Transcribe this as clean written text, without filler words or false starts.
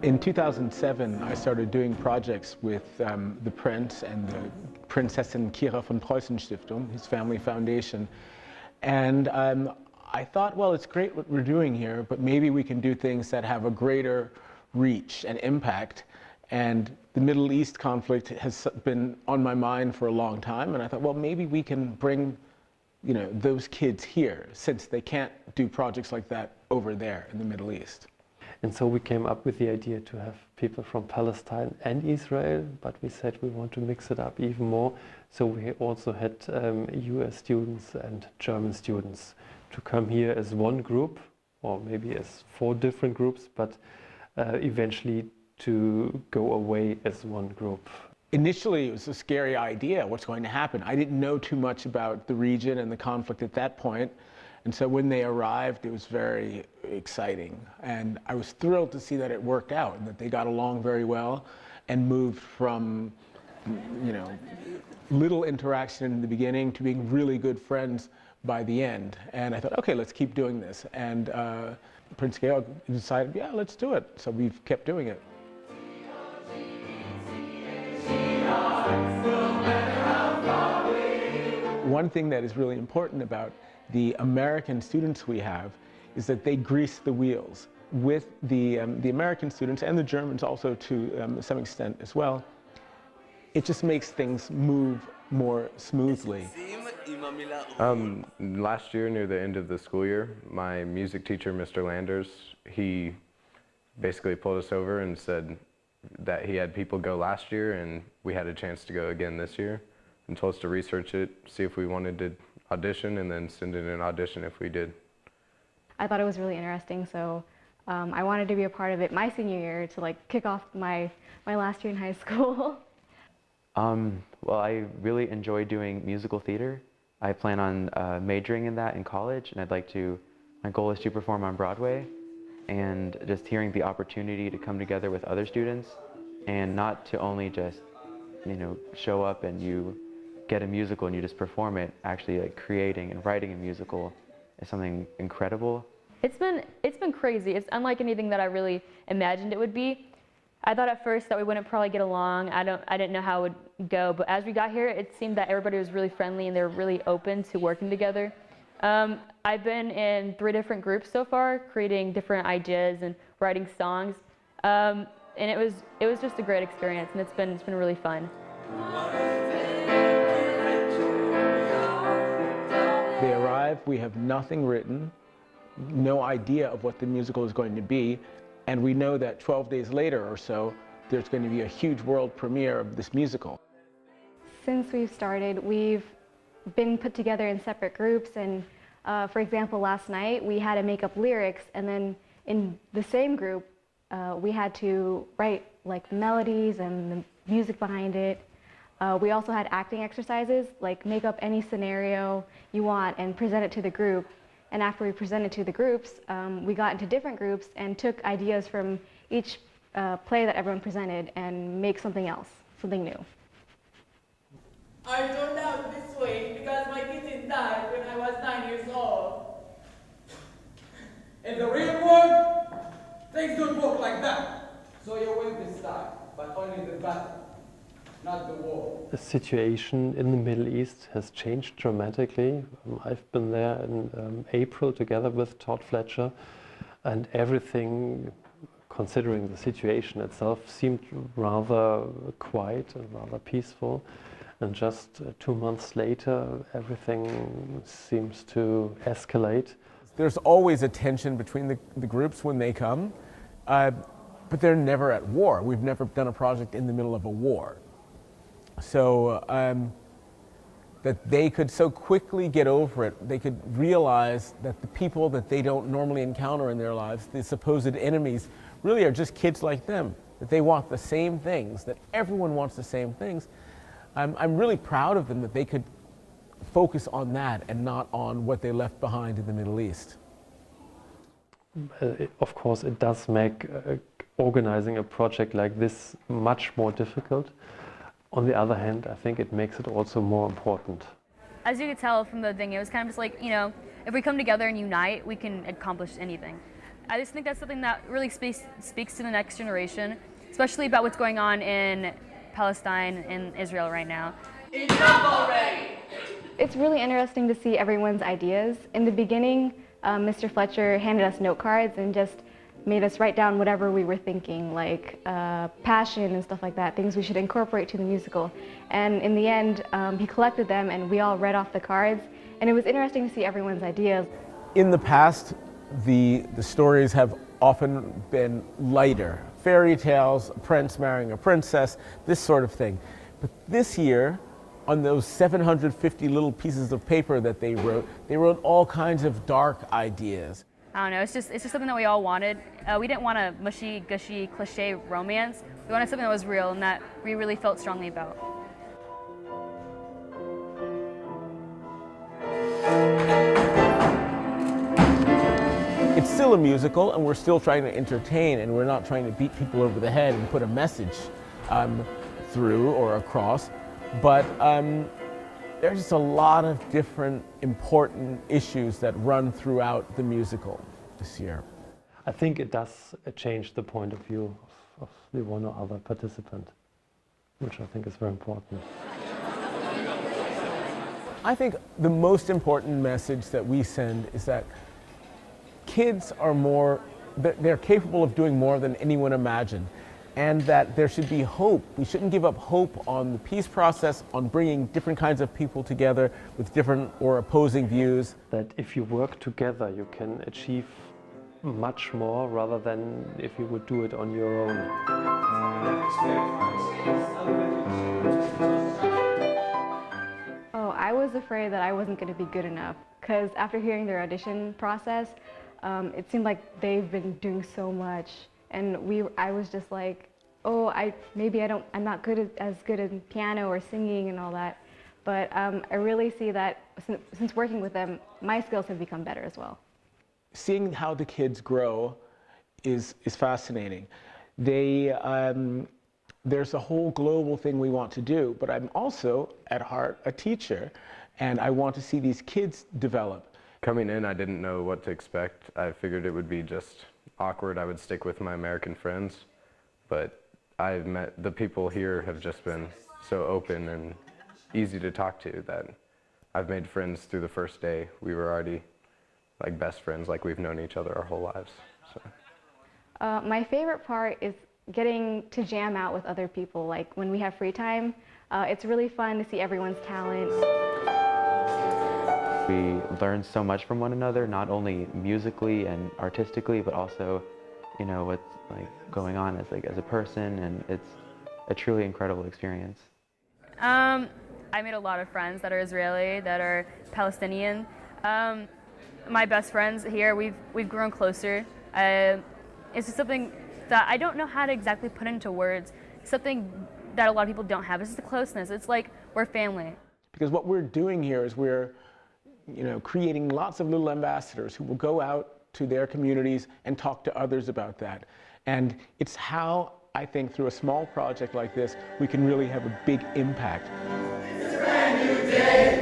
In 2007, I started doing projects with the Prince and the Prinzessin Kira von Preußen Stiftung, his family foundation. And I thought, well, it's great what we're doing here, but maybe we can do things that have a greater reach and impact. And the Middle East conflict has been on my mind for a long time. And I thought, well, maybe we can bring, those kids here, since they can't do projects like that over there in the Middle East. And so we came up with the idea to have people from Palestine and Israel, but we said we want to mix it up even more. So we also had US students and German students to come here as one group, or maybe as 4 different groups, but eventually to go away as one group. Initially, it was a scary idea, what's going to happen. I didn't know too much about the region and the conflict at that point. And so when they arrived, it was very exciting. And I was thrilled to see that it worked out and that they got along very well and moved from, little interaction in the beginning to being really good friends by the end. And I thought, okay, let's keep doing this. And Prince Georg decided, yeah, let's do it. So we've kept doing it. One thing that is really important about the American students we have is that they grease the wheels. With the American students and the Germans also to some extent as well, it just makes things move more smoothly. Last year, near the end of the school year, my music teacher, Mr. Landers, he basically pulled us over and said that he had people go last year and we had a chance to go again this year, and told us to research it, see if we wanted to audition, and then send in an audition if we did. I thought it was really interesting, so I wanted to be a part of it my senior year to kick off my last year in high school. Well, I really enjoy doing musical theater. I plan on majoring in that in college, and my goal is to perform on Broadway, and just hearing the opportunity to come together with other students and not to only just, show up and you get a musical and you just perform it, actually creating and writing a musical is something incredible. It's been crazy. It's unlike anything that I really imagined it would be. I thought at first that we wouldn't probably get along. I didn't know how it would go, but as we got here, it seemed that everybody was really friendly and they were really open to working together. I've been in 3 different groups so far, creating different ideas and writing songs, and it was just a great experience, and it's been really fun. They arrive, we have nothing written, no idea of what the musical is going to be, and we know that 12 days later or so, there's going to be a huge world premiere of this musical. Since we've started, we've been put together in separate groups, and for example, last night we had to make up lyrics, and then in the same group, we had to write melodies and the music behind it. We also had acting exercises, make up any scenario you want and present it to the group. And after we presented to the groups, we got into different groups and took ideas from each play that everyone presented and make something else, something new. I turned out this way because my kitchen died when I was 9 years old. In the real world, things don't work like that. So you win this time, but only the battle. Not the war. The situation in the Middle East has changed dramatically. I've been there in April together with Todd Fletcher, and everything, considering the situation itself, seemed rather quiet and rather peaceful. And just 2 months later, everything seems to escalate. There's always a tension between the groups when they come, but they're never at war. We've never done a project in the middle of a war. So that they could so quickly get over it, they could realize that the people that they don't normally encounter in their lives, the supposed enemies, really are just kids like them, that they want the same things, that everyone wants the same things. I'm really proud of them that they could focus on that and not on what they left behind in the Middle East. Of course, it does make organizing a project like this much more difficult. On the other hand, I think it makes it also more important. As you could tell from the thing, it was kind of just if we come together and unite, we can accomplish anything. I just think that's something that really speaks to the next generation, especially about what's going on in Palestine and Israel right now. Enough already! It's really interesting to see everyone's ideas. In the beginning, Mr. Fletcher handed us note cards and just made us write down whatever we were thinking, like passion and stuff like that, things we should incorporate to the musical. And in the end, he collected them and we all read off the cards, and it was interesting to see everyone's ideas. In the past, the stories have often been lighter. Fairy tales, a prince marrying a princess, this sort of thing. But this year, on those 750 little pieces of paper that they wrote all kinds of dark ideas. I don't know, it's just something that we all wanted. We didn't want a mushy, gushy, cliche romance. We wanted something that was real and that we really felt strongly about. It's still a musical, and we're still trying to entertain, and we're not trying to beat people over the head and put a message through or across. But there's just a lot of different important issues that run throughout the musical this year. I think it does change the point of view of the one or other participant, which I think is very important. I think the most important message that we send is that kids are they're capable of doing more than anyone imagined, and that there should be hope. We shouldn't give up hope on the peace process, on bringing different kinds of people together with different or opposing views. That if you work together, you can achieve much more rather than if you would do it on your own. Oh, I was afraid that I wasn't going to be good enough, because after hearing their audition process, it seemed like they've been doing so much, and I was just like, oh, I'm not as good in piano or singing and all that, but I really see that since working with them, my skills have become better as well. Seeing how the kids grow is fascinating. There's a whole global thing we want to do, but I'm also, at heart, a teacher, and I want to see these kids develop. Coming in, I didn't know what to expect. I figured it would be just awkward. I would stick with my American friends, but the people here have just been so open and easy to talk to that I've made friends through the first day. We were already like best friends, like we've known each other our whole lives. So. My favorite part is getting to jam out with other people. Like when we have free time, it's really fun to see everyone's talent. We learn so much from one another, not only musically and artistically, but also, you know, what's like going on as a person, and it's a truly incredible experience. I made a lot of friends that are Israeli, that are Palestinian. My best friends here, we've grown closer. It's just something that I don't know how to exactly put into words. It's something that a lot of people don't have. It's just the closeness. It's like we're family. Because what we're doing here is we're creating lots of little ambassadors who will go out to their communities and talk to others about that. And it's how, I think, through a small project like this, we can really have a big impact. It's a brand new day.